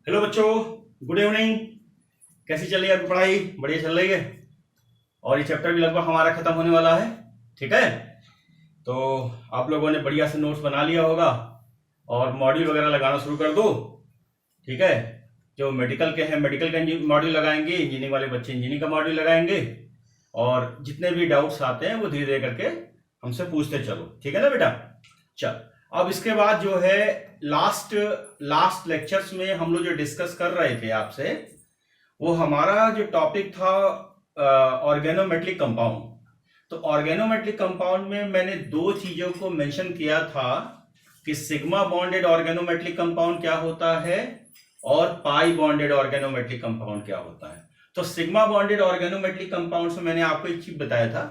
Hello बच्चों, good evening. कैसी चल रही है आपकी पढ़ाई? बढ़िया चल रही है। और ये चैप्टर भी लगभग हमारा खत्म होने वाला है। ठीक है, तो आप लोगों ने बढ़िया से नोट्स बना लिया होगा और मॉड्यूल वगैरह लगाना शुरू कर दो। ठीक है, जो मेडिकल के हैं मेडिकल का मॉड्यूल लगाएंगे, इंजीनियरिंग वाले बच्चे इंजीनियरिंग का मॉड्यूल लगाएंगे, और जितने भी डाउट्स आते हैं वो धीरे धीरे करके हमसे पूछते चलो। ठीक है ना बेटा? चल, अब इसके बाद जो है लास्ट लेक्चर्स में हम लोग जो डिस्कस कर रहे थे आपसे, वो हमारा जो टॉपिक था ऑर्गेनोमेट्रिक कंपाउंड। तो ऑर्गेनोमेट्रिक कंपाउंड में मैंने दो चीजों को मेंशन किया था कि सिग्मा बॉन्डेड ऑर्गेनोमेट्रिक कंपाउंड क्या होता है और पाई बॉन्डेड ऑर्गेनोमेट्रिक कंपाउंड क्या होता है। तो सिग्मा बॉन्डेड ऑर्गेनोमेट्रिक कंपाउंड में मैंने आपको एक चीज बताया था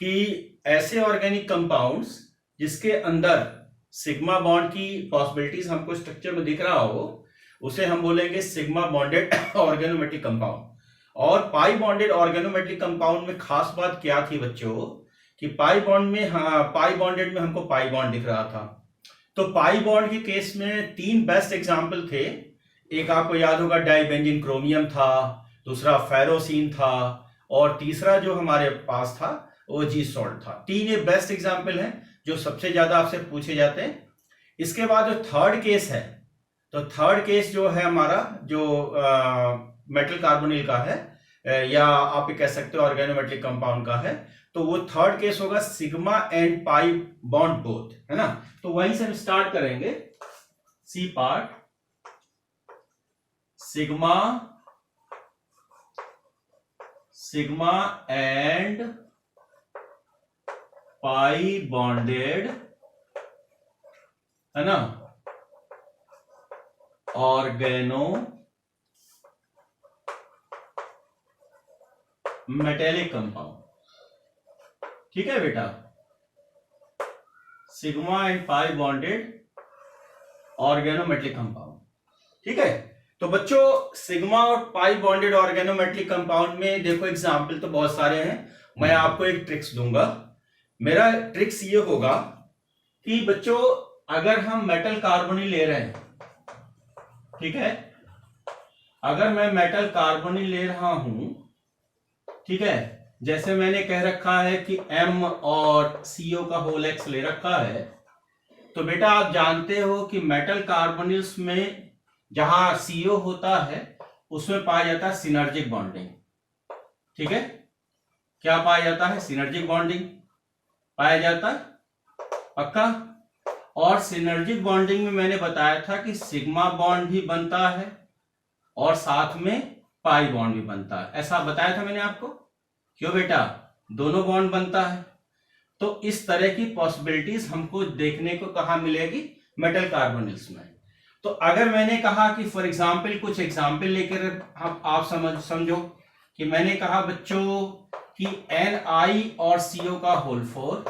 कि ऐसे ऑर्गेनिक कंपाउंड्स जिसके अंदर सिग्मा बॉन्ड की पॉसिबिलिटीज हमको स्ट्रक्चर में दिख रहा हो, उसे हम बोलेंगे सिग्मा बॉन्डेड ऑर्गेनोमेट्रिक कंपाउंड। और पाई बॉन्डेड ऑर्गेनोमेट्रिक कंपाउंड में खास बात क्या थी बच्चों कि पाई बॉन्डेड में हमको पाई बॉन्ड दिख रहा था। तो पाई बॉन्ड के केस में तीन बेस्ट एग्जांपल थे। एक आपको याद होगा डाइबेंजीन क्रोमियम था, दूसरा फेरोसिन था, और तीसरा जो हमारे पास था वो जी सॉल्ट था। तीन ये बेस्ट एग्जांपल हैं जो सबसे ज्यादा आपसे पूछे जाते हैं। इसके बाद जो थर्ड केस है, तो थर्ड केस जो है हमारा जो मेटल कार्बोनिल का है, या आप कह सकते हो ऑर्गेनोमेट्रिक कंपाउंड का है, तो वो थर्ड केस होगा sigma and pi bond both, है ना। तो वहीं से हम स्टार्ट करेंगे। C part, sigma and pi bonded, है ना, ऑर्गेनो मेटेलिक कंपाउंड। ठीक है बेटा, sigma and pi bonded organometallic compound. ठीक है, तो बच्चों सिग्मा और पाई बॉन्डेड ऑर्गेनोमेट्रिक कंपाउंड में देखो एग्जाम्पल तो बहुत सारे हैं। मैं आपको एक ट्रिक्स दूंगा। मेरा ट्रिक्स ये होगा कि बच्चों अगर हम मेटल कार्बोनिल ले रहे हैं, ठीक है, अगर मैं मेटल कार्बोनिल ले रहा हूं, ठीक है, जैसे मैंने कह रखा है कि M और CO का होल X ले रखा है, तो बेटा आप जानते हो कि मेटल कार्बोनिल्स में जहां CO होता है उसमें पाया जाता है सिनर्जिक बॉन्डिंग। ठीक है, क्या पाया जाता है? सिनर्जिक बॉन्डिंग पाया जाता है, पक्का। और सिनर्जिक बॉन्डिंग में मैंने बताया था कि सिग्मा बॉन्ड भी बनता है और साथ में पाई बॉन्ड भी बनता है, ऐसा बताया था मैंने आपको। क्यों बेटा? दोनों बॉन्ड बनता है। तो इस तरह की पॉसिबिलिटीज हमको देखने को कहां मिलेगी? मेटल कार्बोनिल्स में। तो अगर मैंने कहा कि फॉर एग्जाम्पल कुछ एग्जाम्पल लेकर हम आप समझो कि मैंने कहा बच्चों कि Ni और CO का होल 4,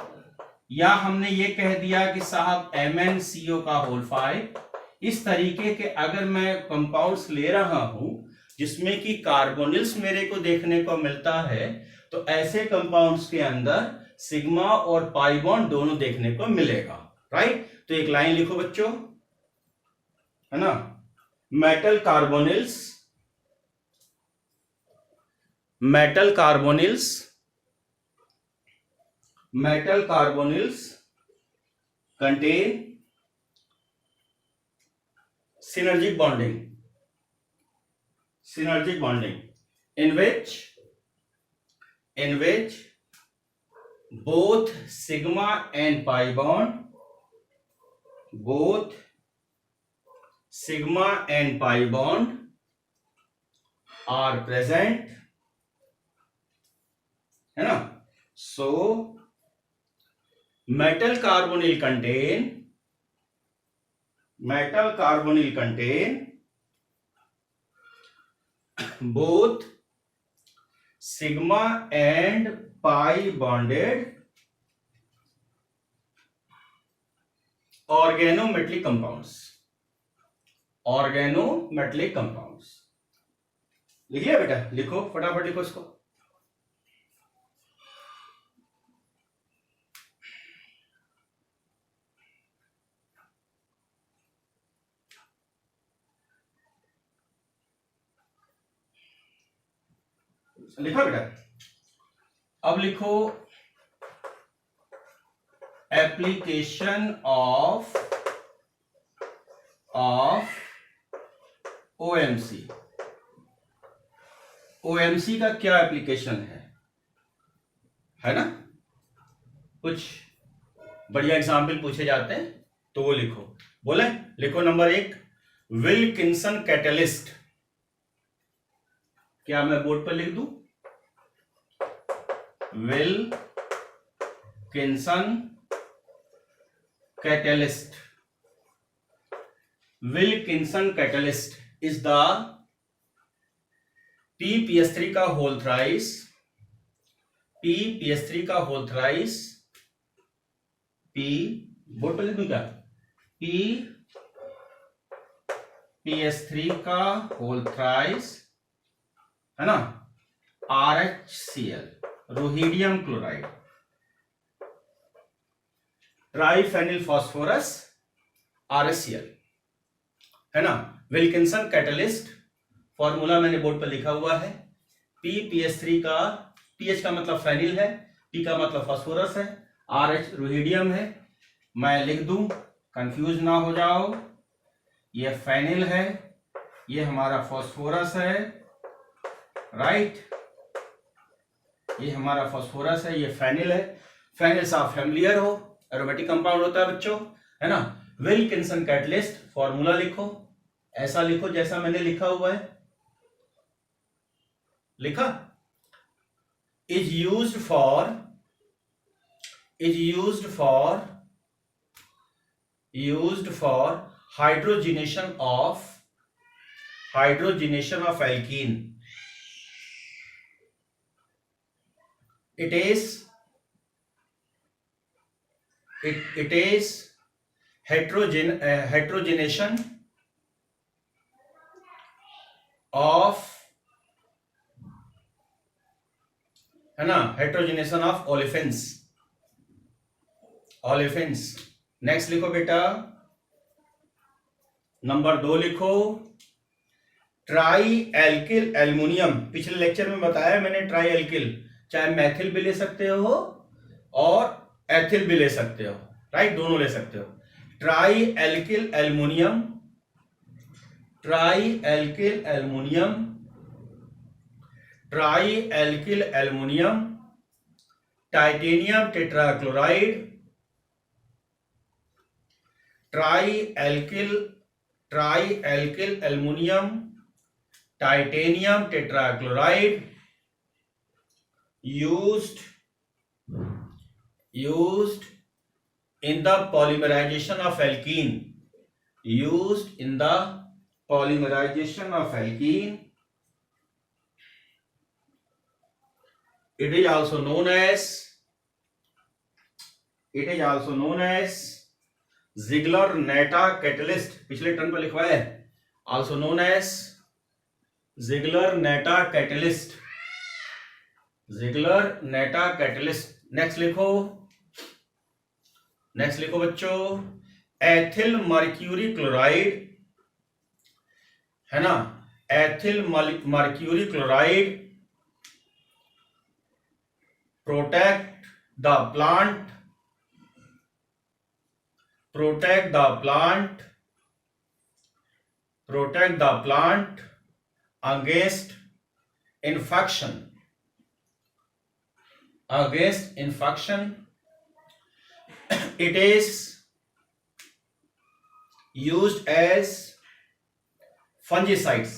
या हमने ये कह दिया कि साहब MnCO का होल 5, इस तरीके के अगर मैं कंपाउंड्स ले रहा हूं जिसमें कि कार्बोनिल्स मेरे को देखने को मिलता है, तो ऐसे कंपाउंड्स के अंदर सिग्मा और पाई बॉन्ड दोनों देखने को मिलेगा। राइट? तो एक लाइन लिखो बच्चों, है ना, metal carbonyls contain synergic bonding in which both sigma and pi bond are present, है ना। So metal carbonyl contain both sigma and pi bonded organometallic compounds। लिख लिया बेटा? लिखो, फटाफट लिखो इसको। लिखा बेटा? अब लिखो एप्लीकेशन ऑफ ओएमसी। ओएमसी का क्या एप्लीकेशन है ना? कुछ बढ़िया एग्जाम्पल पूछे जाते हैं तो वो लिखो। बोले लिखो नंबर 1 विल्किंसन कैटलिस्ट। क्या मैं बोर्ड पर लिख दूं? Wilkinson catalyst. Wilkinson catalyst is the PPS3 का होल थ्राइस, PPS3 का होल थ्राइस, बोर्ड पर लिख दूं क्या? PS3 का होल थ्राइस है ना, RHCl रोहिडियम क्लोराइड, ट्राइफेनिल फास्फोरस, RHCl है ना। विल्किंसन कैटलिस्ट फॉर्मूला मैंने बोर्ड पर लिखा हुआ है। PPS3 का PH का मतलब फेनिल है, P का मतलब फास्फोरस है, RH रोहिडियम है। मैं लिख दूं, कंफ्यूज ना हो जाओ। ये फेनिल है, ये हमारा फास्फोरस है, राइट। ये हमारा फास्फोरस है, ये फेनिल है। फेनिल से आप फैमिलियर हो, एरोमेटिक कंपाउंड होता है बच्चों, है ना। विल्किंसन कैटलिस्ट फॉर्मूला लिखो, ऐसा लिखो जैसा मैंने लिखा हुआ है। लिखा? Is used for hydrogenation of alkene. It is heterogenation of, है ना, heterogenation of olefins। नेक्स्ट लिखो बेटा, नंबर 2 लिखो ट्राई एल्किल एल्युमिनियम। पिछले लेक्चर में बताया मैंने ट्राई एल्किल, चाहे मैथिल भी ले सकते हो और एथिल भी ले सकते हो, राइट, दोनों ले सकते हो। Try alkyl aluminium, titanium tetrachloride, try alkyl aluminium, titanium tetrachloride used in the polymerization of alkene, it is also known as Ziegler-Natta catalyst। पिछले टर्म पर लिखवाया है, also known as Ziegler-Natta catalyst। Next लिखो बच्चों एथिल मर्क्यूरी क्लोराइड, है ना। Ethyl mercury chloride protect the plant against infection। It is used as fungicides,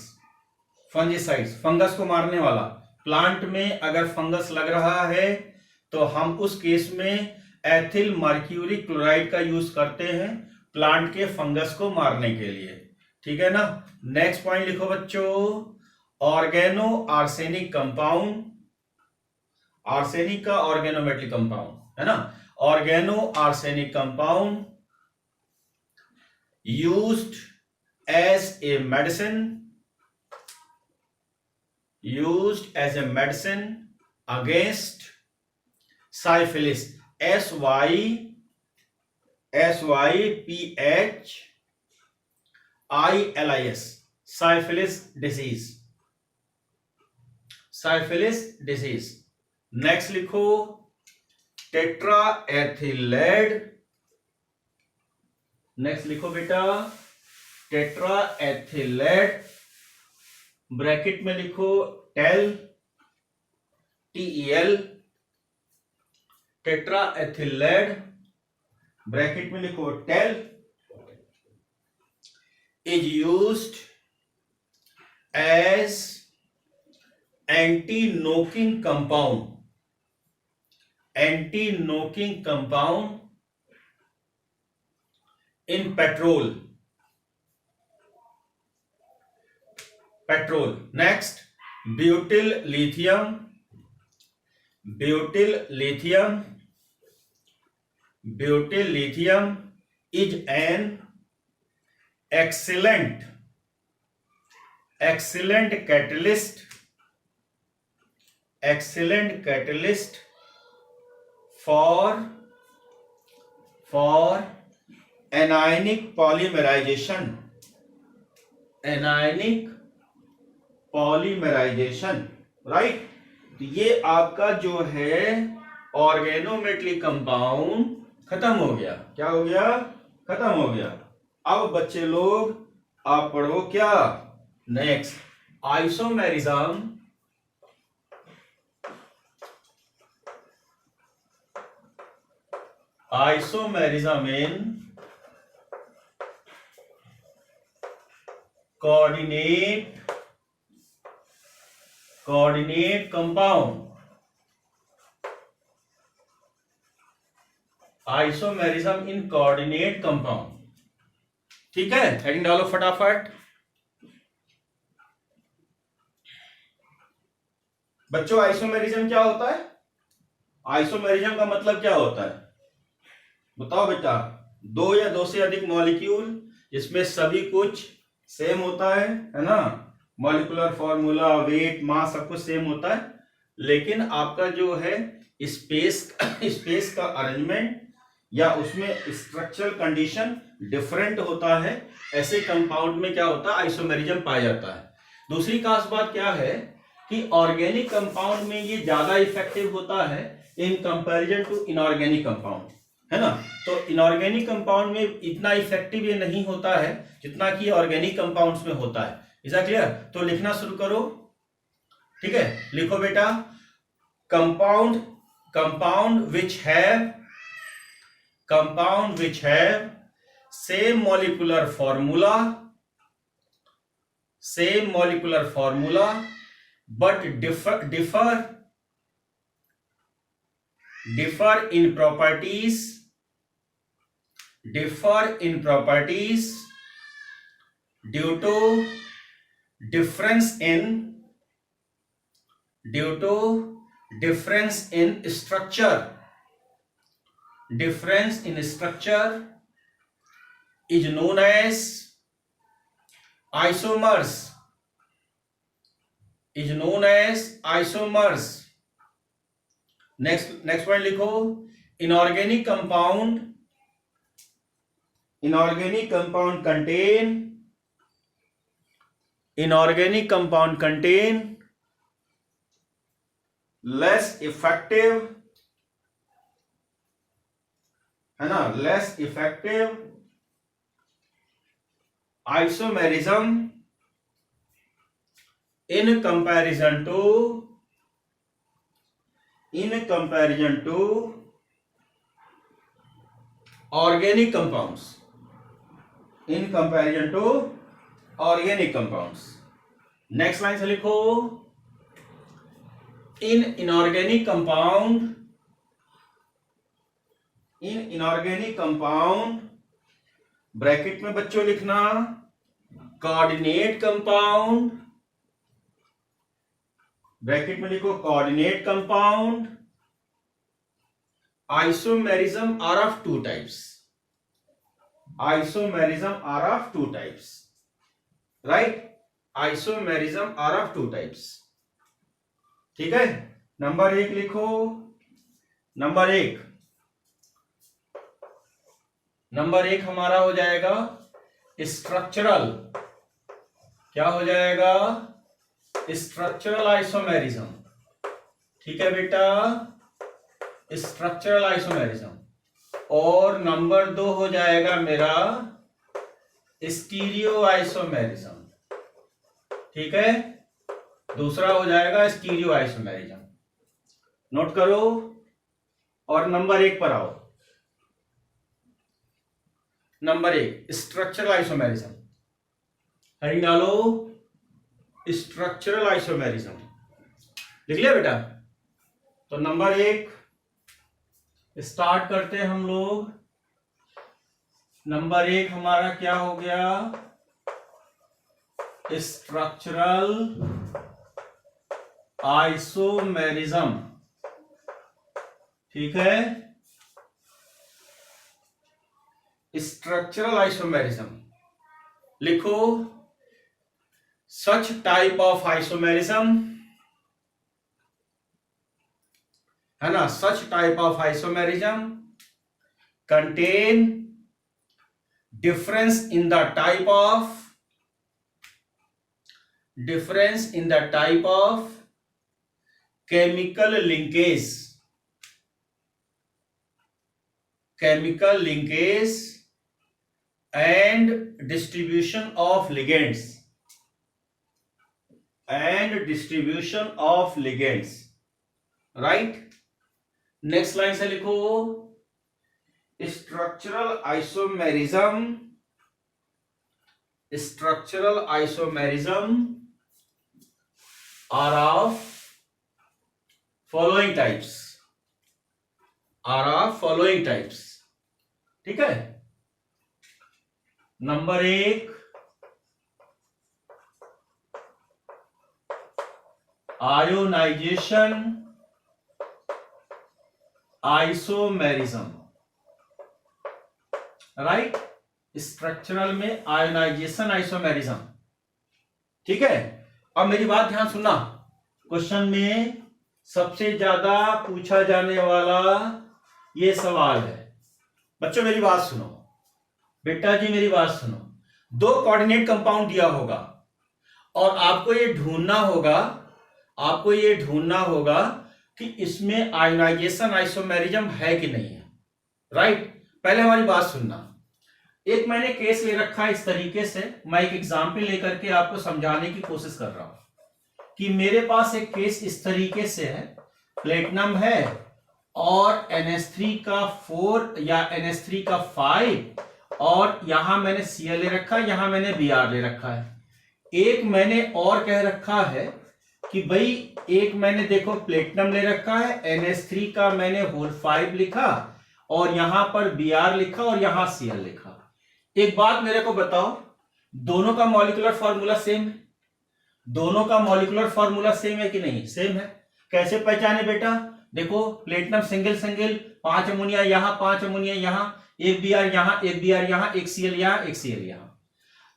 fungus को मारने वाला। प्लांट में अगर फंगस लग रहा है तो हम उस केस में एथिल मर्क्यूरी क्लोराइड का यूज करते हैं प्लांट के फंगस को मारने के लिए, ठीक है ना। नेक्स्ट पॉइंट लिखो बच्चों ऑर्गेनो आर्सेनिक कंपाउंड, आर्सेनिक का ऑर्गेनोमेटलिक कंपाउंड है ना। Organo arsenic compound used as a medicine against syphilis, SYPHILIS, syphilis disease. Syphilis disease. Next लिखो टेट्रा एथिलेड। नेक्स्ट लिखो बेटा टेट्रा एथिलेड, ब्रैकेट में लिखो TEL, TEL, tetra ethyl lead, bracket में लिखो TEL, is used as anti knocking compound, anti knocking compound in petrol, petrol. Next butyl lithium, butyl lithium, butyl lithium is an excellent catalyst, excellent catalyst for anionic polymerization, anionic polymerization, right. तो ये आपका जो है ऑर्गेनोमेटली compound खत्म हो गया। क्या हो गया? खत्म हो गया। अब बच्चे लोग आप पढ़ो क्या? Next isomerism, isomerism in coordinate compound, isomerism in coordinate compound. ठीक है, हेडिंग डालो फटाफट। बच्चों आइसोमेरिज्म क्या होता है? आइसोमेरिज्म का मतलब क्या होता है बताओ बेटा। दो या दो से अधिक मॉलिक्यूल जिसमें सभी कुछ सेम होता है ना, मॉलिक्यूलर फॉर्मूला, वेट, मास सब कुछ सेम होता है, लेकिन आपका जो है स्पेस का अरेंजमेंट या उसमें स्ट्रक्चरल कंडीशन डिफरेंट होता है। ऐसे कंपाउंड में क्या होता है? आइसोमेरिज्म पाया जाता है। दूसरी खास बात क्या है कि ऑर्गेनिक कंपाउंड में ये ज्यादा इफेक्टिव होता है in comparison to inorganic compound, है ना। तो इनऑर्गेनिक कंपाउंड में इतना इफेक्टिव ये नहीं होता है जितना कि ऑर्गेनिक कंपाउंड्स में होता है। Is that clear? तो लिखना शुरू करो। ठीक है, लिखो बेटा compound which have same molecular formula but differ in properties due to difference in structure is known as isomers, next one लिखो inorganic compound contain less effective, है ना, less effective isomerism in comparison to organic compounds, next line से लिखो in inorganic compound bracket में बच्चों लिखना coordinate compound, bracket में लिखो coordinate compound. Isomerism are of two types, right. Isomerism are of two types. ठीक है, नंबर 1 लिखो। नंबर एक हमारा हो जाएगा स्ट्रक्चरल। क्या हो जाएगा? स्ट्रक्चरल आइसोमेरिज्म, ठीक है बेटा, स्ट्रक्चरल आइसोमेरिज्म। और नंबर 2 हो जाएगा मेरा स्टीरियो आइसोमेरिज्म, ठीक है, दूसरा हो जाएगा स्टीरियो आइसोमेरिज्म। नोट करो और नंबर 1 पर आओ। नंबर 1 स्ट्रक्चरल आइसोमेरिज्म, हेडिंग डालो स्ट्रक्चरल आइसोमेरिज्म, लिख लिया बेटा। तो नंबर 1 स्टार्ट करते हैं हम लोग। नंबर 1 हमारा क्या हो गया, स्ट्रक्चरल आइसोमेरिज्म, ठीक है, स्ट्रक्चरल आइसोमेरिज्म। लिखो सच टाइप ऑफ आइसोमेरिज्म, है ना, सच type of isomerism contain difference in the type of chemical linkage and distribution of ligands, right? Next line से लिखो structural isomerism are of following types, ठीक है। Number 1 ionization isomerism, right, structural में ionization isomerism, ठीक है। अब मेरी बात ध्यान सुनना, क्वेश्चन में सबसे ज्यादा पूछा जाने वाला ये सवाल है। बच्चों मेरी बात सुनो, बेटा जी मेरी बात सुनो। 2 कोऑर्डिनेट कंपाउंड दिया होगा और आपको ये ढूंढना होगा कि इसमें आयोनाइजेशन आइसोमेरिज्म है कि नहीं है, राइट। पहले हमारी बात सुनना। एक मैंने केस ले रखा है इस तरीके से, मैं एक एग्जाम्पल लेकर के आपको समझाने की कोशिश कर रहा हूं कि मेरे पास एक केस इस तरीके से है, प्लेटिनम है और NH3 का 4 या NH3 का 5 और यहां मैंने Cl ले रखा है, यहां मैंने Br ले रखा है। एक मैंने और कह रखा है कि भाई एक मैंने देखो प्लेटिनम ले रखा है, NH3 का मैंने होल 5 लिखा और यहां पर Br लिखा और यहां Cl लिखा। एक बात मेरे को बताओ, दोनों का मॉलिक्यूलर फॉर्मूला सेम है? दोनों का मॉलिक्यूलर फॉर्मूला सेम है कि नहीं? सेम है। कैसे पहचाने बेटा? देखो प्लेटिनम सिंगल 5 अमोनिया यहां, 5 अमोनिया यहां, एक Br यहां, एक Br यहां, एक Cl यहां, एक Cl यहां।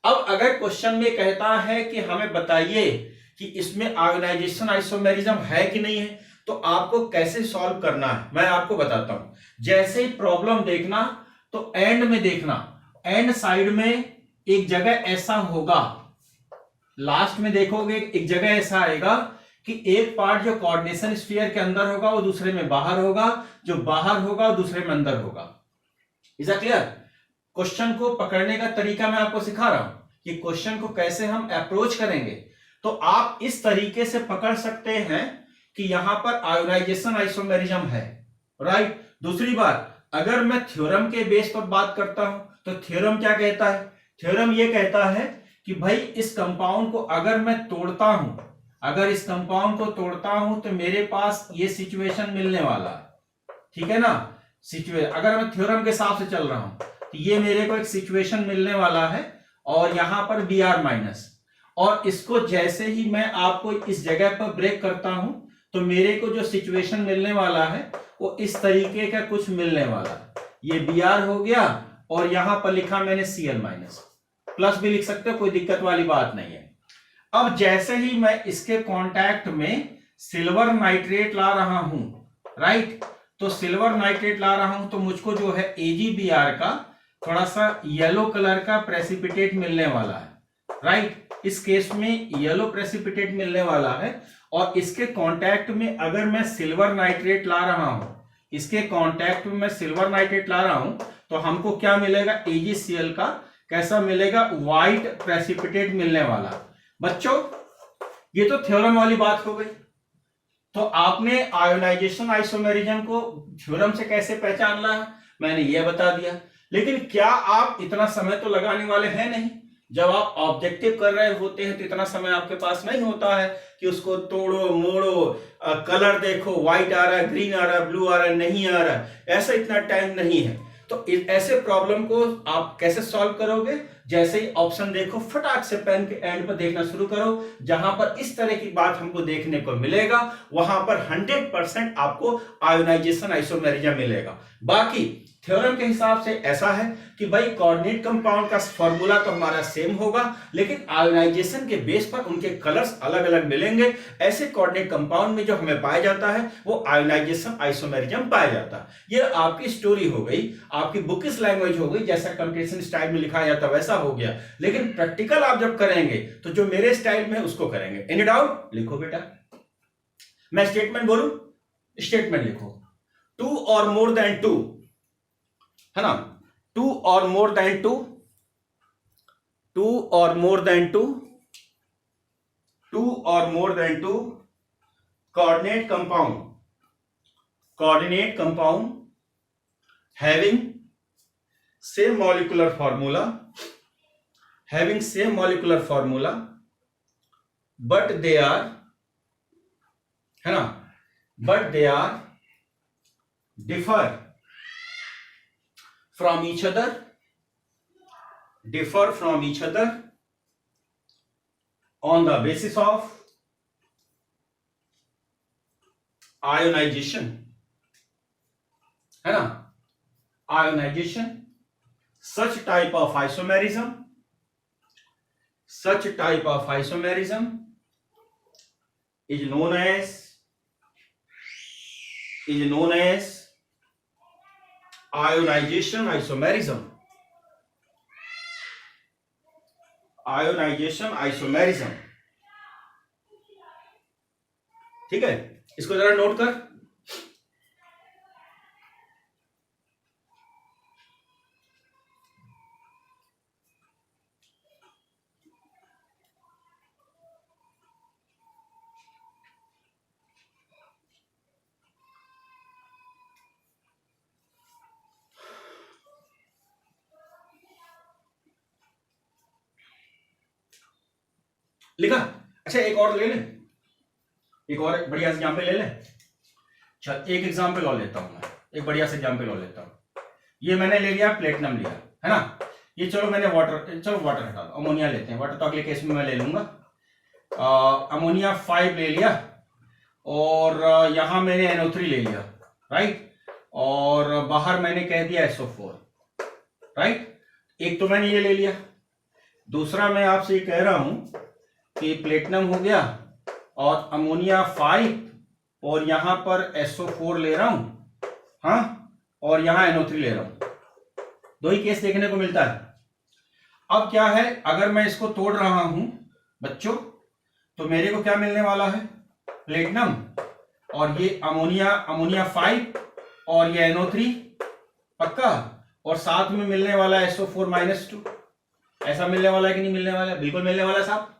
अब अगर क्वेश्चन में कहता है कि हमें बताइए कि इसमें आयोनाइजेशन आइसोमेरिज्म है कि नहीं है, तो आपको कैसे सॉल्व करना है मैं आपको बताता हूं। जैसे ही प्रॉब्लम देखना तो एंड में देखना, एंड साइड में एक जगह ऐसा होगा, लास्ट में देखोगे एक जगह ऐसा आएगा कि एक पार्ट जो कोऑर्डिनेशन स्फीयर के अंदर होगा वो दूसरे में बाहर होगा, जो बाहर होगा वो दूसरे में अंदर होगा। Is that clear? क्वेश्चन को पकड़ने का तरीका मैं आपको सिखा रहा हूं कि क्वेश्चन को कैसे हम अप्रोच करेंगे। तो आप इस तरीके से पकड़ सकते हैं कि यहां पर आयोनाइजेशन आइसोमेरिज्म है, राइट। दूसरी बात, अगर मैं थ्योरम के बेस पर बात करता हूं तो थ्योरम क्या कहता है? थ्योरम ये कहता है कि भाई इस कंपाउंड को अगर मैं तोड़ता हूं, अगर इस कंपाउंड को तोड़ता हूं तो मेरे पास ये सिचुएशन मिलने वाला है, ठीक है ना। सिचुएशन अगर मैं थ्योरम के हिसाब से चल रहा हूं तो ये मेरे को एक सिचुएशन मिलने वाला है और यहां पर Br माइनस, और इसको जैसे ही मैं आपको इस जगह पर ब्रेक करता हूं तो मेरे को जो सिचुएशन मिलने वाला है वो इस तरीके का कुछ मिलने वाला है। ये Br हो गया और यहां पर लिखा मैंने Cl माइनस, प्लस भी लिख सकते हो, कोई दिक्कत वाली बात नहीं है। अब जैसे ही मैं इसके कांटेक्ट में सिल्वर नाइट्रेट ला रहा हूं, राइट, तो सिल्वर नाइट्रेट ला रहा हूं तो मुझको जो है AgBr का थोड़ा सा येलो कलर का प्रेसिपिटेट मिलने वाला है, राइट। इस केस में येलो प्रेसिपिटेट मिलने वाला है और इसके कांटेक्ट में अगर मैं सिल्वर नाइट्रेट ला रहा हूं, इसके कांटेक्ट में मैं सिल्वर नाइट्रेट ला रहा हूं तो हमको क्या मिलेगा, AgCl का कैसा मिलेगा, व्हाइट प्रेसिपिटेट मिलने वाला। बच्चों ये तो थ्योरम वाली बात हो गई। तो आपने आयोनाइजेशन आइसोमेरिज्म को थ्योरम से कैसे पहचानना है मैंने ये बता दिया, लेकिन क्या आप इतना समय तो लगाने वाले हैं नहीं। जब आप ऑब्जेक्टिव कर रहे होते हैं तो इतना समय आपके पास नहीं होता है कि उसको तोड़ो मोड़ो, कलर देखो, व्हाइट आ रहा है, ग्रीन आ रहा है, ब्लू आ रहा है, नहीं आ रहा है, ऐसा इतना टाइम नहीं है। तो ऐसे प्रॉब्लम को आप कैसे सॉल्व करोगे, जैसे ही ऑप्शन देखो फटाक से पेन के एंड पर देखना शुरू करो, जहां पर इस तरह की बात हमको देखने को मिलेगा वहां पर 100% आपको आयोनाइजेशन आइसोमेरिज्म मिलेगा। बाकी थ्योरम के हिसाब से ऐसा है कि भाई कोऑर्डिनेट कंपाउंड का फॉर्मूला तो हमारा सेम होगा, लेकिन आयोनाइजेशन के बेस पर उनके कलर्स अलग अलग मिलेंगे। ऐसे कोऑर्डिनेट कंपाउंड में जो हमें पाया जाता है वो आयोनाइजेशन आइसोमेरिज्म पाया जाता है। ये आपकी स्टोरी हो गई, आपकी बुकिश लैंग्वेज हो गई, जैसा कंपटीशन स्टाइल में लिखा जाता वैसा हो गया। लेकिन प्रैक्टिकल आप जब करेंगे तो जो मेरे स्टाइल में है उसको करेंगे। Any doubt? लिखो बेटा, मैं स्टेटमेंट बोलूं, स्टेटमेंट लिखो। 2 और मोर देन 2, है ना, 2 और मोर देन 2, 2 और मोर देन 2, 2 और more than 2 coordinate compound having same molecular formula, but they are, है ना, but they are differ from each other on the basis of ionization, है ना, ionization. Such type of isomerism is known as ionization isomerism. ठीक है, इसको जरा note कर। लिखा? अच्छा एक और ले ले, एक और बढ़िया एग्जाम्पल ले ले। चल एक एग्जाम्पल और लेता हूं मैं, एक बढ़िया से एग्जाम्पल और लेता हूं। ये मैंने ले लिया, प्लेटिनम लिया, है ना। ये चलो मैंने वाटर हटा दो, अमोनिया लेते हैं। वाटर तो अगले केस में मैं ले लूंगा। अमोनिया 5 ले लिया और यहां मैंने NO3 ले लिया, राइट, और बाहर मैंने कह दिया SO4, राइट। एक तो मैंने ये ले लिया, दूसरा मैं आपसे ये कह रहा हूं कि प्लेटिनम हो गया और अमोनिया 5 और यहां पर SO4 ले रहा हूं, हाँ, और यहां NO3 ले रहा हूं। दो ही केस देखने को मिलता है। अब क्या है, अगर मैं इसको तोड़ रहा हूं बच्चों तो मेरे को क्या मिलने वाला है, प्लेटिनम और ये अमोनिया 5 और ये NO3 पक्का, और साथ में मिलने वाला है SO4-2। ऐसा मिलने वाला है कि नहीं मिलने वाला है? बिल्कुल मिलने वाला है साहब।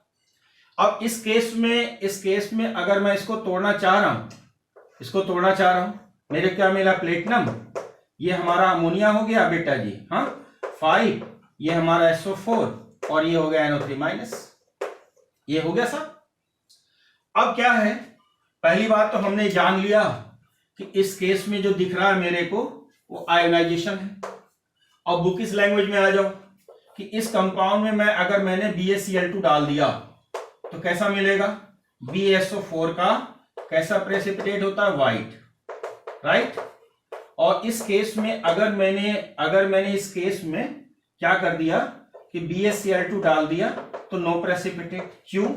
अब इस केस में अगर मैं इसको तोड़ना चाह रहा हूं, मेरे क्या मिला, प्लेटिनम, ये हमारा अमोनिया हो गया बेटा जी, हाँ, 5, ये हमारा SO4 और ये हो गया NO3-, ये हो गया साहब। अब क्या है, पहली बात तो हमने जान लिया कि इस केस में जो दिख रहा है मेरे को वो आयोनाइजेशन है। अब बुकिश लैंग्वेज में आ जाओ कि इस कंपाउंड में अगर मैंने BaCl2 डाल दिया तो कैसा मिलेगा, BaSO4 का कैसा प्रेसिपिटेट होता है, व्हाइट, राइट। और इस केस में अगर मैंने इस केस में क्या कर दिया कि BaCl2 डाल दिया तो नो प्रेसिपिटेट। क्यों?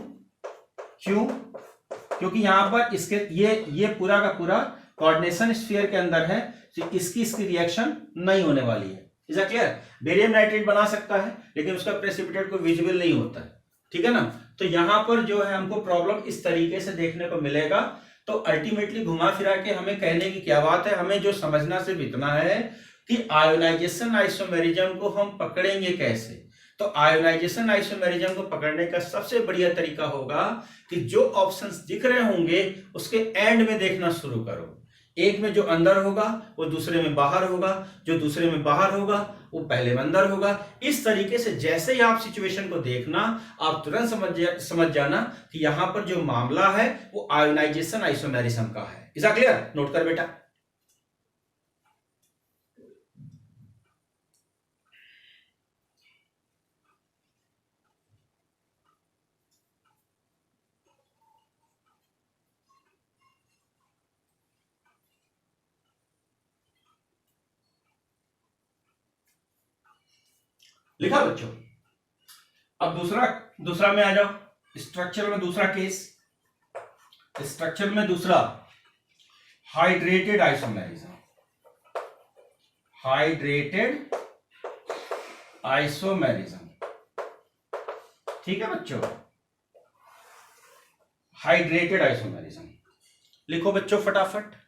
क्योंकि यहां पर इसके ये पूरा का पूरा कोऑर्डिनेशन स्फीयर के अंदर है, तो इसकी रिएक्शन नहीं होने वाली है। Is that clear? Barium nitrate बना सकता है लेकिन उसका प्रेसिपिटेट कोई विजिबल नहीं होता है, ठीक है ना। तो यहां पर जो है हमको प्रॉब्लम इस तरीके से देखने को मिलेगा। तो अल्टीमेटली घुमा फिरा के हमें कहने की क्या बात है, हमें जो समझना सिर्फ इतना है कि आयोनाइजेशन आइसोमेरिज्म को हम पकड़ेंगे कैसे। तो आयोनाइजेशन आइसोमेरिज्म को पकड़ने का सबसे बढ़िया तरीका होगा कि जो ऑप्शंस दिख रहे होंगे उसके एंड में देखना शुरू करो। एक में जो अंदर होगा वो दूसरे में बाहर होगा, जो दूसरे में बाहर होगा वो पहले में अंदर होगा। इस तरीके से जैसे ही आप सिचुएशन को देखना, आप तुरंत समझ जाना कि यहां पर जो मामला है वो आयोनाइजेशन आइसोमेरिज्म का है। Is that clear? नोट कर बेटा। लिखा बच्चों? अब दूसरा में आ जाओ। स्ट्रक्चर में दूसरा केस, स्ट्रक्चर में दूसरा हाइड्रेटेड आइसोमेरिज्म। हाइड्रेटेड आइसोमेरिज्म, ठीक है बच्चों, हाइड्रेटेड आइसोमेरिज्म। लिखो बच्चों फटाफट।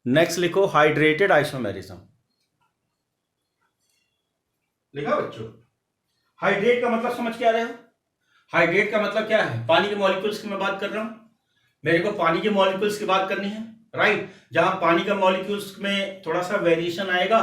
नेक्स्ट लिखो हाइड्रेटेड आइसोमेरिज्म। लिखा बच्चों? हाइड्रेट का मतलब समझ के आ रहे हो? हाइड्रेट का मतलब क्या है? पानी के मॉलिक्यूल्स की मैं बात कर रहा हूं, मेरे को पानी के मॉलिक्यूल्स की बात करनी है, राइट। जहां पानी का मॉलिक्यूल्स में थोड़ा सा वेरिएशन आएगा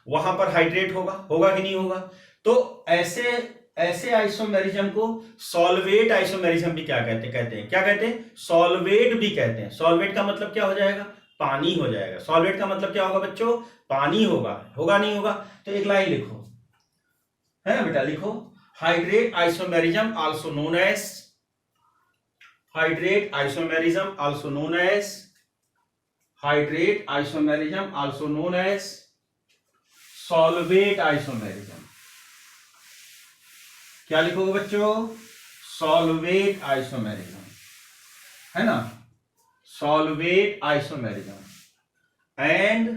वहां पर हाइड्रेट होगा कि नहीं होगा। तो ऐसे आइसोमेरिज्म को सॉल्वेट आइसोमेरिज्म भी क्या कहते हैं? सॉल्वेट भी कहते हैं। सॉल्वेट का मतलब क्या हो जाएगा? पानी हो जाएगा। सॉल्वेट का मतलब क्या होगा बच्चों? पानी होगा नहीं होगा? तो एक लाइन लिखो, है ना बेटा, लिखो hydrate isomerism also known as, hydrate isomerism also known as, hydrate isomerism also known as solvate isomerism. क्या लिखोगे बच्चों? सॉल्वेट आइसोमेरिज्म, है ना, solvate isomerism. and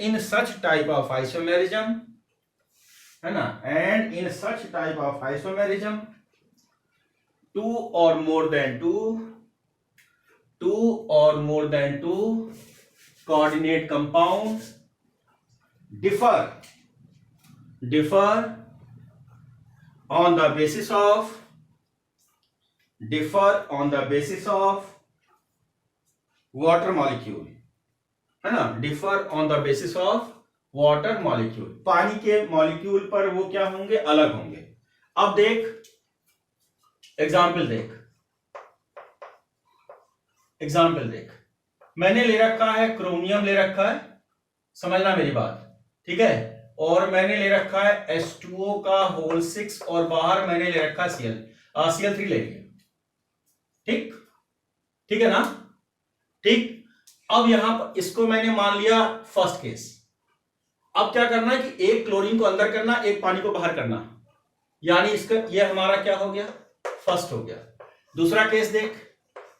in such type of isomerism, है ना, and in such type of isomerism two or more than two coordinate compounds differ on the basis of water molecule, है ना, differ on the basis of water molecule. पानी के molecule पर वो क्या होंगे? अलग होंगे। अब देख एग्जाम्पल देख, मैंने ले रखा है क्रोमियम, ले रखा है, समझना मेरी बात, ठीक है, और मैंने ले रखा है H2O का होल 6 और बाहर मैंने ले रखा है Cl3 ले लिया, ठीक है ना, ठीक। अब यहां पर इसको मैंने मान लिया फर्स्ट केस। अब क्या करना है कि एक क्लोरीन को अंदर करना, एक पानी को बाहर करना, यानी इसका ये हमारा क्या हो गया? फर्स्ट हो गया। दूसरा केस देख,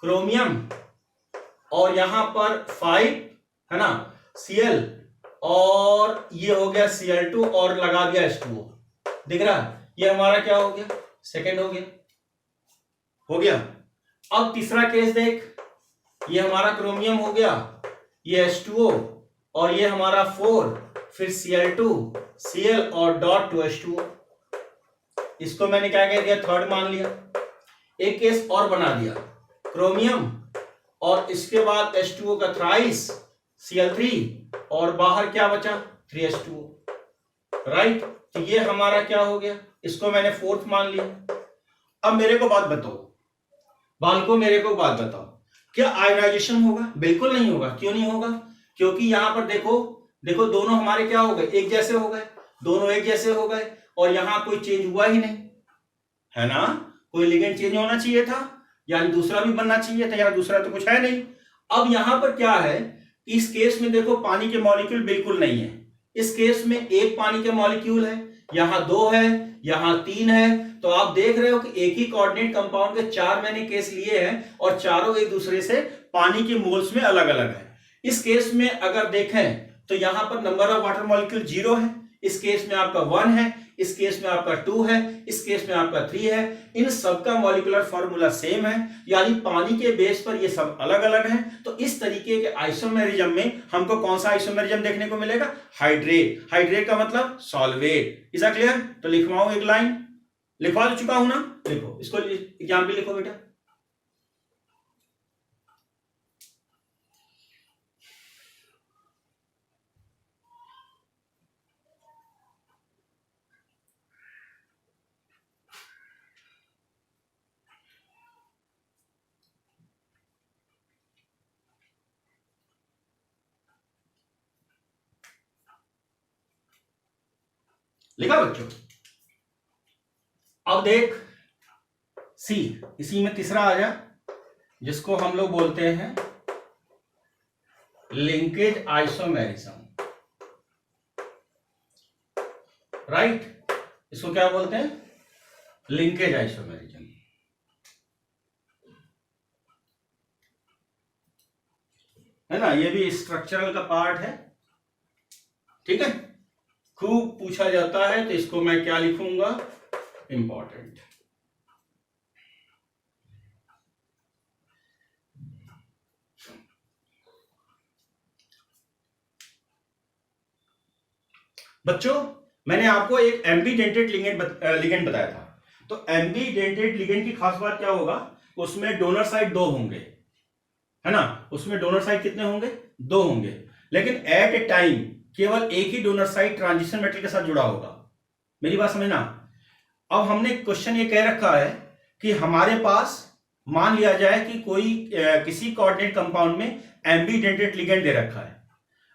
क्रोमियम और यहां पर 5, है ना, Cl और ये हो गया Cl2 और लगा दिया H2O, दिख रहा है? ये हमारा क्या हो गया? सेकेंड हो गया। अब तीसरा केस देख, ये हमारा क्रोमियम हो गया, ये H2O और ये हमारा 4, फिर Cl2, Cl और डॉट टू H2O। इसको मैंने क्या कह दिया? थर्ड मान लिया। एक केस और बना दिया, क्रोमियम और इसके बाद H2O का थ्राइस, Cl3 और बाहर क्या बचा? 3H2O, right. तो ये हमारा क्या हो गया? इसको मैंने फोर्थ मान लिया। अब मेरे को बात बताओ बालको, मेरे को बात बताओ, क्या आयोनाइजेशन होगा? बिल्कुल नहीं होगा। क्यों नहीं होगा? क्योंकि यहां पर देखो दोनों हमारे क्या हो गए? एक जैसे हो गए, दोनों एक जैसे हो गए और यहां कोई चेंज हुआ ही नहीं, है ना। कोई लिगेंड चेंज होना चाहिए था, यानी दूसरा भी बनना चाहिए था, यानी दूसरा तो कुछ है नहीं। अब यहां पर क्या है, इस केस में देखो पानी के मॉलिक्यूल बिल्कुल नहीं है। इस केस में एक पानी के मॉलिक्यूल है, यहां 2 है, यहां 3 है। तो आप देख रहे हो कि एक ही कोऑर्डिनेट कंपाउंड के 4 मैंने केस लिए हैं और चारों एक दूसरे से पानी के मोल्स में अलग अलग है। इस केस में अगर देखें तो यहां पर नंबर ऑफ वाटर मॉलिक्यूल 0 है, इस केस में आपका 1 है, इस केस में आपका 2 है, इस केस में आपका 3 है। इन सबका मॉलिक्यूलर फॉर्मूला सेम है, यानी पानी के बेस पर ये सब अलग अलग हैं। तो इस तरीके के आइसोमेरिज्म में हमको कौन सा आइसोमेरिज्म देखने को मिलेगा? हाइड्रेट। हाइड्रेट का मतलब सॉल्वेट। Is clear? तो लिखवाऊं एक लाइन, लिखवा चुका हूं ना, लिखो इसको, एग्जाम्पल लिखो बेटा। लिखा बच्चों? अब देख सी, इसी में तीसरा आ जा, जिसको हम लोग बोलते हैं लिंकेज आइसोमेरिज्म, राइट? इसको क्या बोलते हैं? Linkage isomerism. है ना, ये भी स्ट्रक्चरल का पार्ट है, ठीक है, खूब पूछा जाता है। तो इसको मैं क्या लिखूंगा? इंपॉर्टेंट। बच्चों, मैंने आपको एक एम्बीडेंटेड लिगेंड बताया था। तो एम्बीडेंटेड लिगेंड की खास बात क्या होगा? उसमें डोनर साइड 2 होंगे, है ना, उसमें डोनर साइड कितने होंगे? 2 होंगे, लेकिन एट ए टाइम केवल एक ही डोनर साइड ट्रांजिशन मेटल के साथ जुड़ा होगा। मेरी बात समझना। अब हमने क्वेश्चन ये कह रखा है कि हमारे पास मान लिया जाए कि कोई किसी कोऑर्डिनेट कंपाउंड में एम्बीडेंटेड लिगेंड दे रखा है।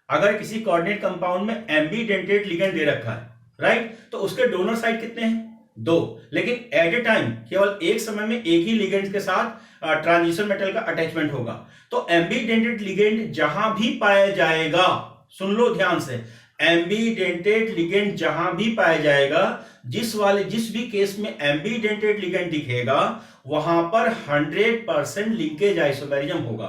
अगर किसी कोऑर्डिनेट कंपाउंड में एम्बीडेंटेड लिगेंड दे रखा है, राइट, तो उसके डोनर साइड कितने हैं? 2, लेकिन एट ए टाइम केवल एक समय में एक ही लिगेंड के साथ ट्रांजिशन मेटल का अटैचमेंट होगा। तो एम्बीडेंटेड लिगेंड जहां भी पाया जाएगा, सुन लो ध्यान से, एम्बीडेंटेड लिगेंड जहां भी पाया जाएगा, जिस भी केस में एम्बीडेंटेड लिगेंड दिखेगा, वहां पर 100% लिंकेज आइसोमेरिज्म होगा।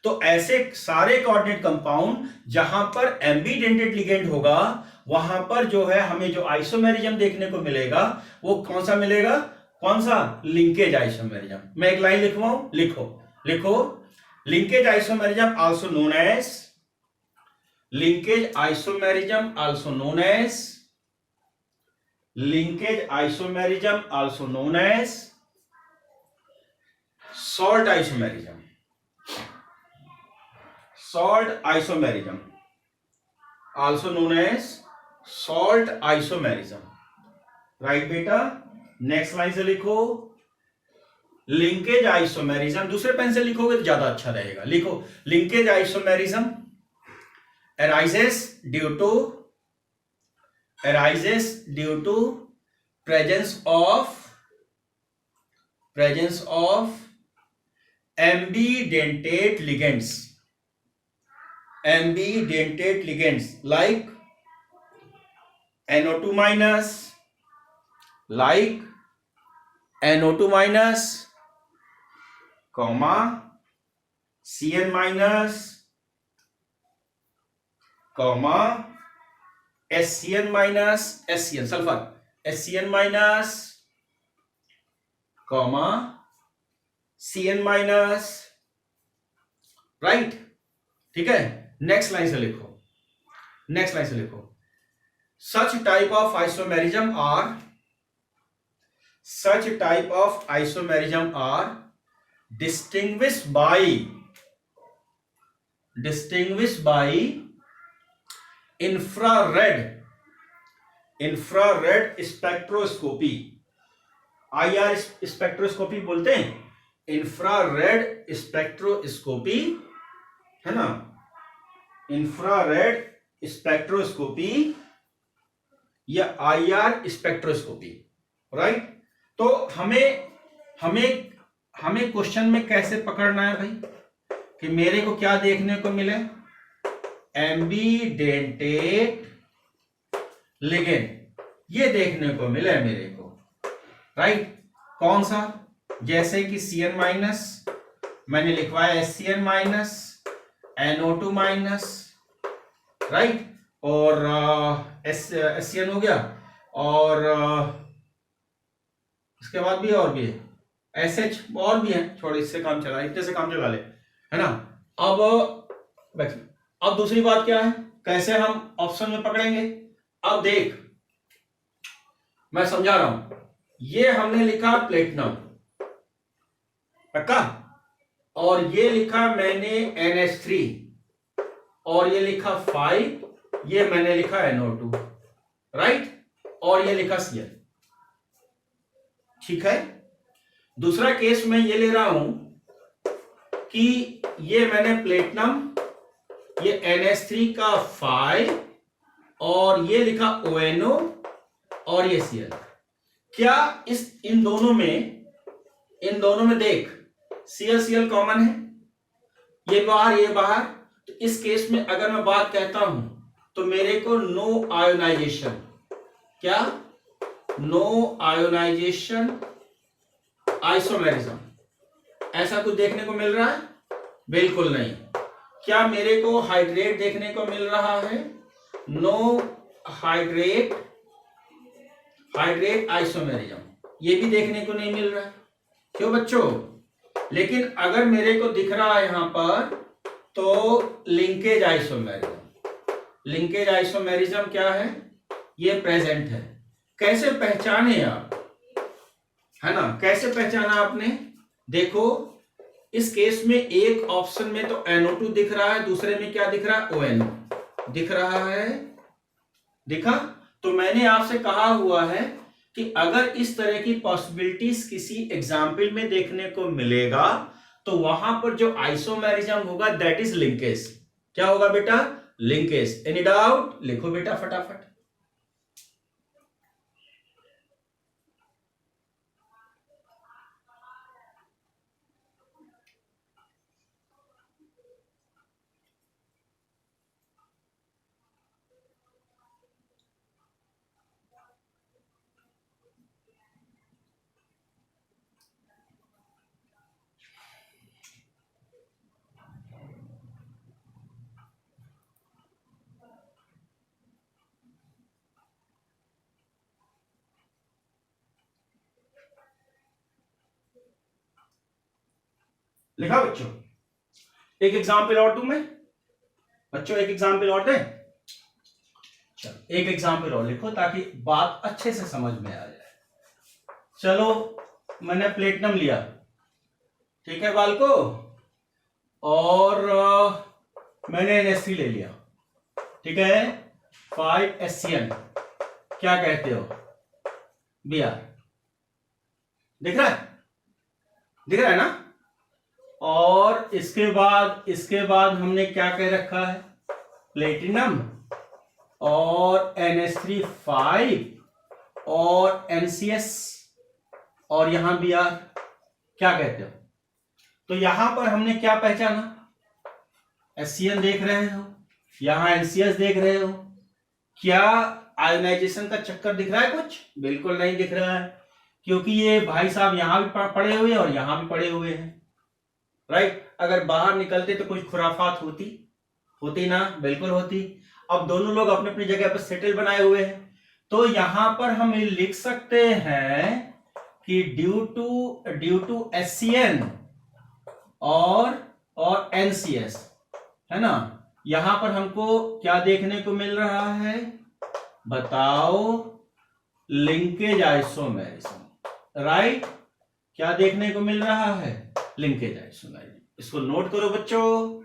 तो ऐसे सारे कोऑर्डिनेट कंपाउंड जहां पर एम्बीडेंटेड लिगेंड होगा, वहां पर जो है हमें जो आइसोमेरिज्म देखने को मिलेगा, वो कौन सा मिलेगा? कौन सा? Linkage isomerism. मैं एक लाइन लिखवाऊं, लिखो लिखो। Linkage isomerism also known as, linkage isomerism also known as, linkage isomerism also known as salt isomerism, salt isomerism also known as salt isomerism, right बेटा? नेक्स्ट लाइन से लिखो, लिंकेज आइसोमेरिज्म, दूसरे pen से लिखोगे तो ज्यादा अच्छा रहेगा, लिखो linkage isomerism arises due to presence of ambidentate ligands, like NO2 minus, comma Cn minus, comma SCN minus, SCN sulphur, SCN minus, comma CN minus, right? ठीक है, नेक्स्ट लाइन से लिखो, नेक्स्ट लाइन से लिखो, such type of isomerism are distinguished by infrared spectroscopy, IR spectroscopy बोलते हैं, infrared spectroscopy, है ना, इंफ्रारेड स्पेक्ट्रोस्कोपी या IR स्पेक्ट्रोस्कोपी, राइट? तो हमें क्वेश्चन में कैसे पकड़ना है भाई कि मेरे को क्या देखने को मिले? एम्बीडेंटेट लिगेंड, ये देखने को मिले मेरे को, राइट? कौन सा? जैसे कि Cn माइनस, मैंने लिखवाया SCN minus, NO2 minus, right, और SCN हो गया, और इसके बाद भी और भी है SH, और भी है, छोड़ इससे काम चला, इतने से काम चला ले, है ना। अब दूसरी बात क्या है, कैसे हम ऑप्शन में पकड़ेंगे। अब देख, मैं समझा रहा हूं, ये हमने लिखा प्लेटिनम, पक्का, और ये लिखा मैंने NH3, और ये लिखा 5, ये मैंने लिखा NO2, राइट, और ये लिखा Cl, ठीक है। दूसरा केस मैं ये ले रहा हूं कि ये मैंने प्लेटिनम, ये NH3 का 5, और ये लिखा ONO, और ये Cl। क्या इन दोनों में देख Cl कॉमन है, ये बाहर, तो इस केस में अगर मैं बात कहता हूं तो मेरे को नो आयोनाइजेशन, क्या नो आयोनाइजेशन आइसोमेरिज्म, ऐसा कुछ देखने को मिल रहा है? बिल्कुल नहीं। क्या मेरे को हाइड्रेट देखने को मिल रहा है? नो हाइड्रेट आइसोमेरिज्म, ये भी देखने को नहीं मिल रहा है। क्यों बच्चों? लेकिन अगर मेरे को दिख रहा है यहां पर तो लिंकेज आइसोमेरिज्म क्या है? ये प्रेजेंट है। कैसे पहचाने आप, है ना, कैसे पहचाना आपने? देखो, इस केस में एक ऑप्शन में तो NO2 दिख रहा है, दूसरे में क्या दिख रहा है? ONO दिख रहा है, दिखा? तो मैंने आपसे कहा हुआ है कि अगर इस तरह की पॉसिबिलिटीज किसी एग्जाम्पल में देखने को मिलेगा तो वहां पर जो आइसोमेरिज्म होगा दैट इज लिंकेज। क्या होगा बेटा? लिंकेज। Any doubt? लिखो बेटा फटाफट। लिखा बच्चों? एक एग्जाम्पल और दूं मैं बच्चों, एक एग्जाम्पल और दें? चलो एक एग्जाम्पल और लिखो ताकि बात अच्छे से समझ में आ जाए। चलो, मैंने प्लेटिनम लिया, ठीक है बालको, और मैंने NH3 ले लिया, ठीक है, 5SCN, क्या कहते हो? Br। दिख रहा है ना? और इसके बाद हमने क्या कह रखा है? प्लेटिनम और NH3 5 और NCS, और यहां Br, क्या कहते हो? तो यहां पर हमने क्या पहचाना? SCN देख रहे हो, यहां NCS देख रहे हो। क्या आयोनाइजेशन का चक्कर दिख रहा है कुछ? बिल्कुल नहीं दिख रहा है, क्योंकि ये भाई साहब यहां भी पड़े हुए हैं और यहां भी पड़े हुए हैं, राइट। अगर बाहर निकलते तो कुछ खुराफात होती ना? बिल्कुल होती। अब दोनों लोग अपनी अपनी जगह पर सेटल बनाए हुए हैं, तो यहां पर हम लिख सकते हैं कि ड्यू टू SCN और NCS, है ना, यहां पर हमको क्या देखने को मिल रहा है? बताओ, लिंकेज आइसोमेरिज्म, राइट। क्या देखने को मिल रहा है? Linkage isomerism. इसको नोट करो बच्चों।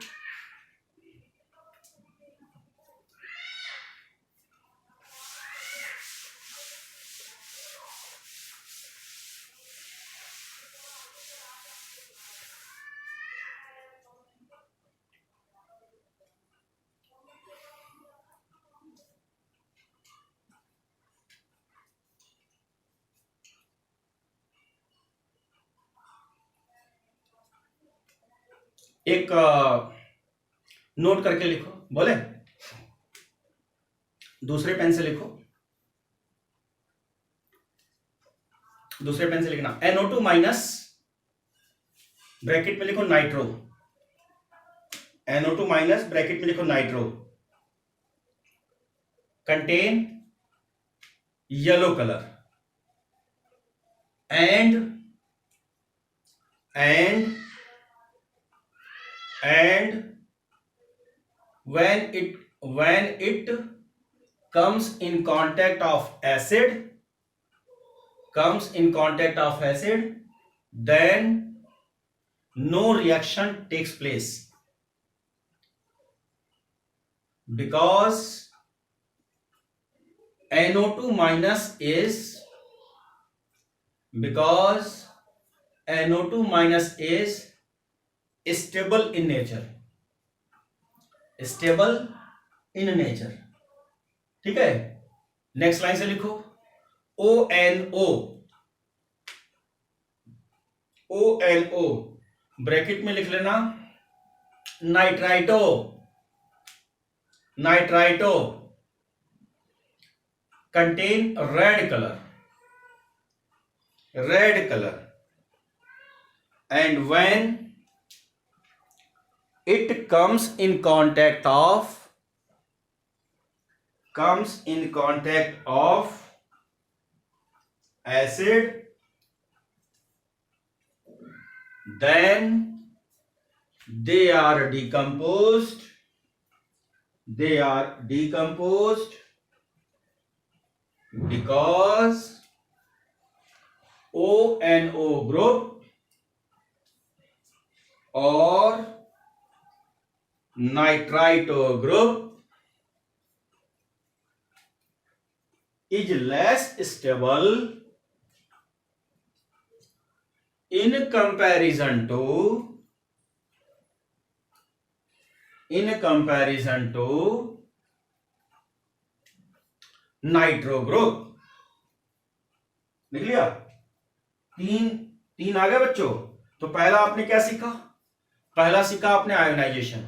एक नोट करके लिखो, बोले दूसरे पेन से लिखो, दूसरे पेन से लिखना। NO2 माइनस, ब्रैकेट में लिखो नाइट्रो, NO2 माइनस, ब्रैकेट में लिखो nitro, contain yellow color, and when it comes in contact of acid, then no reaction takes place, because NO2 minus is stable in nature, ठीक है। Next line से लिखो ONO bracket में लिख लेना nitrito contain red color, and when it comes in contact of acid, then they are decomposed because ONO group or nitrito group is less stable in comparison to nitro group. लिख लिया? तीन आ गए बच्चों। तो पहला आपने क्या सीखा? पहला सीखा आपने आयोनाइजेशन।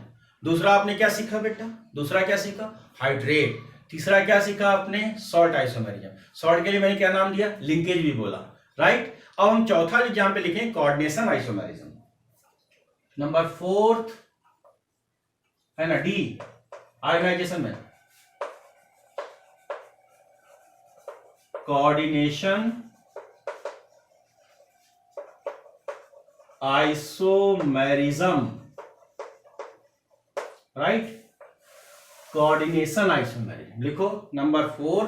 दूसरा आपने क्या सीखा बेटा? दूसरा क्या सीखा? हाइड्रेट। तीसरा क्या सीखा आपने? Salt isomerism. सॉल्ट के लिए मैंने क्या नाम दिया? लिंकेज भी बोला, राइट। अब हम चौथा जहां पे लिखें कोऑर्डिनेशन आइसोमेरिज्म। नंबर 4 है ना, डी आयोनाइजेशन में coordination isomerism, right. Coordination isomerism लिखो। नंबर 4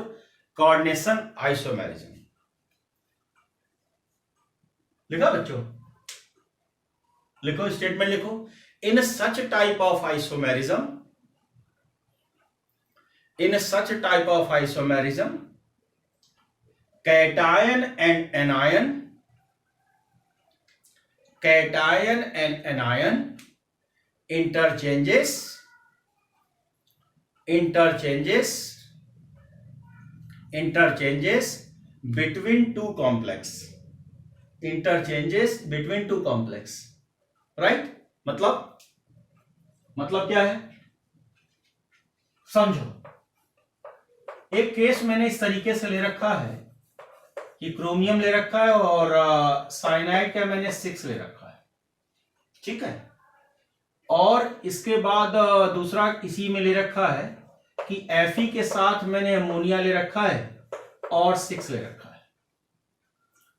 कोऑर्डिनेशन आइसोमेरिज्म लिखा बच्चों? लिखो, स्टेटमेंट लिखो। In such type of isomerism cation and anion interchanges between two complex, राइट। मतलब क्या है समझो। एक केस मैंने इस तरीके से ले रखा है कि क्रोमियम ले रखा है और साइनाइड का मैंने 6 ले रखा है, ठीक है। और इसके बाद दूसरा इसी में ले रखा है कि Fe के साथ मैंने अमोनिया ले रखा है और 6 ले रखा है,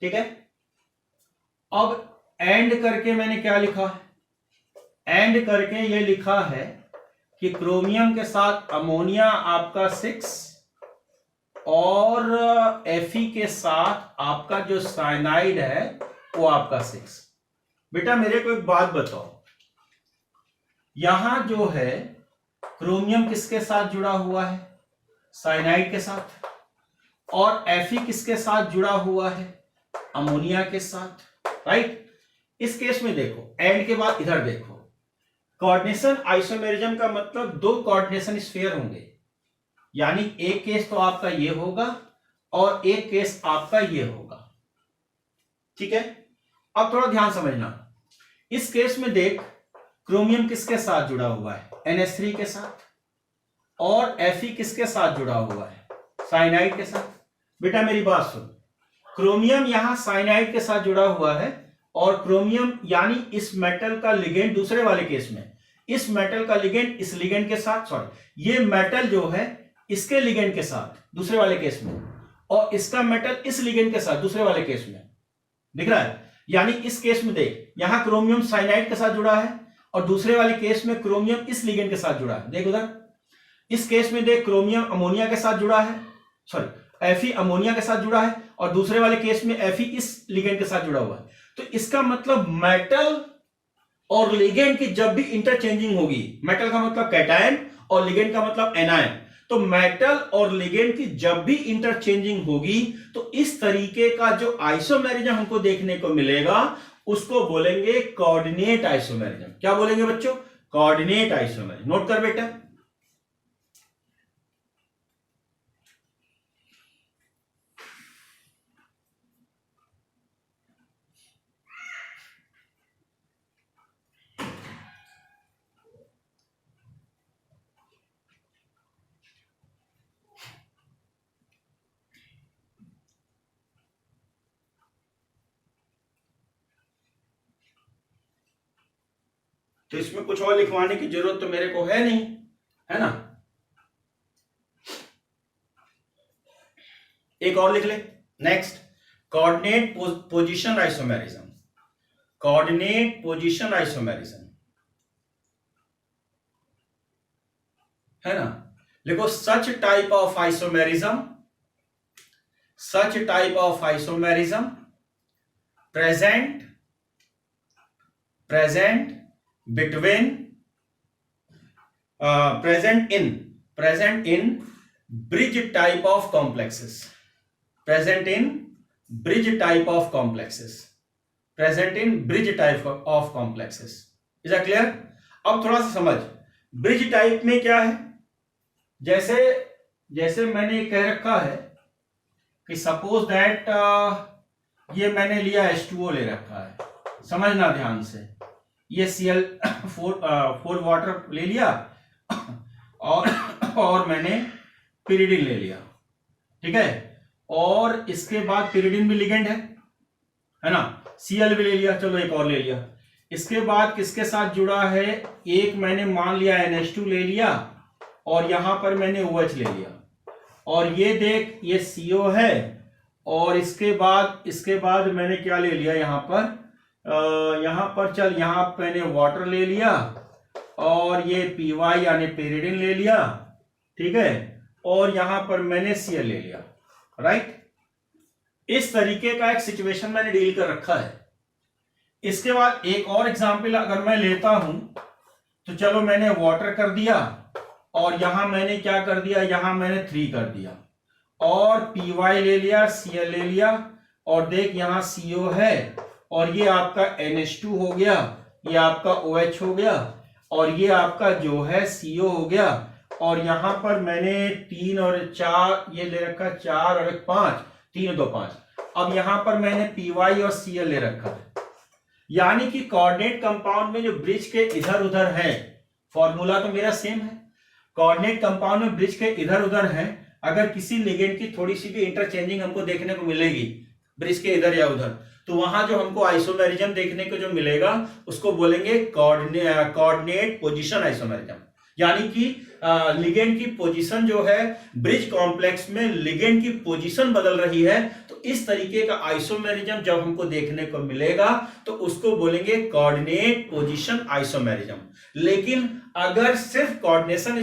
ठीक है। अब एंड करके मैंने क्या लिखा है? एंड करके ये लिखा है कि क्रोमियम के साथ अमोनिया आपका 6 और Fe के साथ आपका जो साइनाइड है वो आपका 6। बेटा मेरे को एक बात बताओ, यहां जो है क्रोमियम किसके साथ जुड़ा हुआ है? साइनाइड के साथ। और Fe किसके साथ जुड़ा हुआ है? अमोनिया के साथ, राइट। इस केस में देखो, एंड के बाद इधर देखो, कोऑर्डिनेशन आइसोमेरिज्म का मतलब 2 कोऑर्डिनेशन स्फीयर होंगे, यानी एक केस तो आपका ये होगा और एक केस आपका ये होगा, ठीक है। अब थोड़ा ध्यान समझना। इस केस में देख, क्रोमियम किसके साथ जुड़ा हुआ है? NH3 के साथ। और Fe किसके साथ जुड़ा हुआ है? साइनाइड के साथ। बेटा मेरी बात सुन, क्रोमियम यहां साइनाइड के साथ जुड़ा हुआ है और क्रोमियम यानी इस मेटल का लिगेंड, दूसरे वाले केस में इस मेटल का लिगेंड इस लिगेंड के साथ, सॉरी, ये मेटल जो है इसके लिगेंड के साथ दूसरे वाले केस में, और इसका मेटल इस लिगेंड के साथ दूसरे वाले केस में, दिख रहा है? यानी इस केस में देख, यहां क्रोमियम साइनाइड के साथ जुड़ा है और दूसरे वाले केस में क्रोमियम इस लिगेंड के साथ जुड़ा है। देख उधर, इस केस में देख क्रोमियम अमोनिया के साथ जुड़ा है, सॉरी Fe अमोनिया के साथ जुड़ा है, और दूसरे वाले केस में Fe इस लिगेंड के साथ जुड़ा हुआ है। तो इसका मतलब मेटल और लिगेंड की जब भी इंटरचेंजिंग होगी, मेटल का मतलब कैटायन और लिगेंड का मतलब एनायन, तो मेटल और लिगेंड की जब भी इंटरचेंजिंग होगी तो इस तरीके का जो आइसोमेरिज्म हमको देखने को मिलेगा उसको बोलेंगे कोऑर्डिनेट आइसोमेरिज्म। क्या बोलेंगे बच्चों? Coordinate isomerism. नोट कर बेटा। तो इसमें कुछ और लिखवाने की जरूरत तो मेरे को है नहीं, है ना? एक और लिख ले। Next, coordinate position isomerism. Coordinate position isomerism, है ना? लिखो, सच type of isomerism, such type of isomerism present between present in bridge type of complexes, present in bridge type of complexes, present in bridge type of complexes। Is that clear? अब थोड़ा सा समझ, bridge type में क्या है? जैसे जैसे मैंने कह रखा है कि सपोज दैट ये मैंने लिया H2O ले रखा है, समझना ध्यान से, ये Cl4 वाटर ले लिया और मैंने पिरिडिन ले लिया, ठीक है? और इसके बाद पिरिडिन भी लिगेंड है ना? Cl भी ले लिया, चलो एक और ले लिया। इसके बाद किसके साथ जुड़ा है? एक मैंने मान लिया NH2 ले लिया और यहां पर मैंने OH ले लिया, और ये देख ये CO है, और इसके बाद मैंने क्या ले लिया यहां पर चल, यहां मैंने वाटर ले लिया और ये PY यानी पेरिडिन ले लिया, ठीक है? और यहां पर मैंने Cl ले लिया, राइट? इस तरीके का एक सिचुएशन मैंने डील कर रखा है। इसके बाद एक और एग्जांपल अगर मैं लेता हूं तो चलो, मैंने वाटर कर दिया और यहां मैंने क्या कर दिया, यहां मैंने 3 कर दिया, और PY ले लिया, Cl ले लिया, और देख यहां CO है, और ये आपका NH2 हो गया, ये आपका OH हो गया, और ये आपका जो है CO हो गया, और यहां पर मैंने 3 और 4 ये ले रखा, 4 और 1 5, 3 और 2 5। अब यहां पर मैंने PY और Cl ले रखा है, यानी कि कोऑर्डिनेट कंपाउंड में जो ब्रिज के इधर उधर है, फॉर्मूला तो मेरा सेम है, कोऑर्डिनेट कंपाउंड में ब्रिज के इधर उधर है, अगर किसी लिगेंड की थोड़ी सी भी इंटरचेंजिंग हमको देखने को मिलेगी ब्रिज के इधर या उधर, तो वहां जो हमको आइसोमेरिज्म देखने को जो मिलेगा उसको बोलेंगे कोऑर्डिनेट पोजीशन आइसोमेरिज्म। यानी कि लिगेंड की पोजीशन जो है ब्रिज कॉम्प्लेक्स में, लिगेंड की पोजीशन बदल रही है, तो इस तरीके का आइसोमेरिज्म जब हमको देखने को मिलेगा तो उसको बोलेंगे कोऑर्डिनेट पोजीशन आइसोमेरिज्म। लेकिन अगर सिर्फ कोऑर्डिनेशन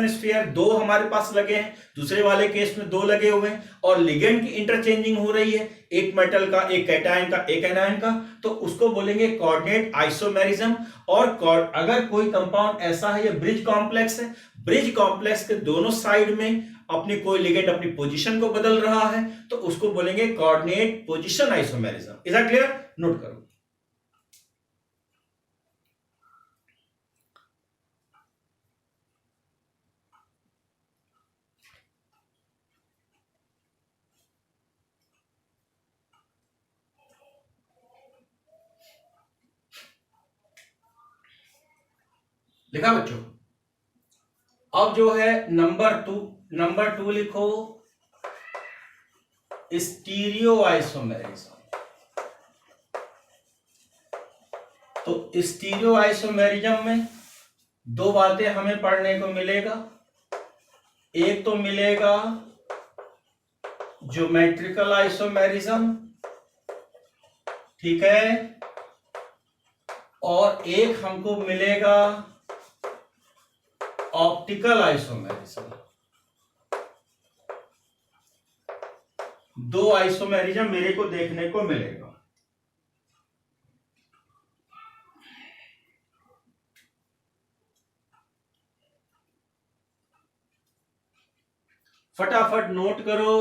स्फीयर 2 हमारे पास लगे हैं, दूसरे वाले केस में 2 लगे हुए हैं, और लिगेंड की इंटरचेंजिंग हो रही है, एक मेटल का, एक कैटायन का, एक एनायन का, तो उसको बोलेंगे कोऑर्डिनेट आइसोमेरिज्म। और अगर कोई कंपाउंड ऐसा है, ये ब्रिज कॉम्प्लेक्स है, ब्रिज कॉम्प्लेक्स के दोनों साइड में अपनी कोई लिगेंड अपनी पोजीशन को बदल रहा है, तो उसको बोलेंगे coordinate position isomerism. Is that clear? Note करो। लिखा बच्चों? अब जो है नंबर 2 लिखो, स्टीरियो आइसोमेरिज्म। तो स्टीरियो आइसोमेरिज्म में 2 बातें हमें पढ़ने को मिलेगा। एक तो मिलेगा ज्योमेट्रिकल आइसोमेरिज्म, ठीक है, और एक हमको मिलेगा ऑप्टिकल आइसोमेरिज्म। दो आइसोमेरिज्म मेरे को देखने को मिलेगा। फटाफट नोट करो।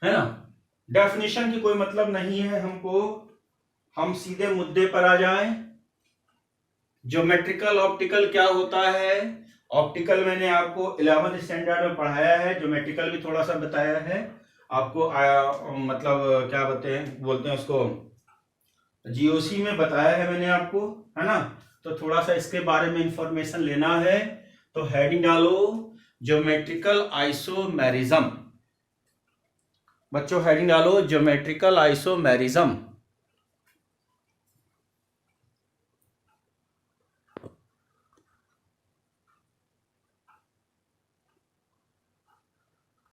है ना, डेफिनेशन की कोई मतलब नहीं है हमको, हम सीधे मुद्दे पर आ जाएं। ज्योमेट्रिकल ऑप्टिकल क्या होता है? ऑप्टिकल मैंने आपको 11th स्टैंडर्ड में पढ़ाया है, ज्योमेट्रिकल भी थोड़ा सा बताया है आपको। मतलब क्या बोलते हैं उसको, जीओसी में बताया है मैंने आपको, है ना। तो थोड़ा सा इसके बारे में इंफॉर्मेशन लेना है, तो हेडिंग डालो ज्योमेट्रिकल आइसोमेरिज्म। बच्चों हेडिंग डालो ज्योमेट्रिकल आइसोमेरिज्म।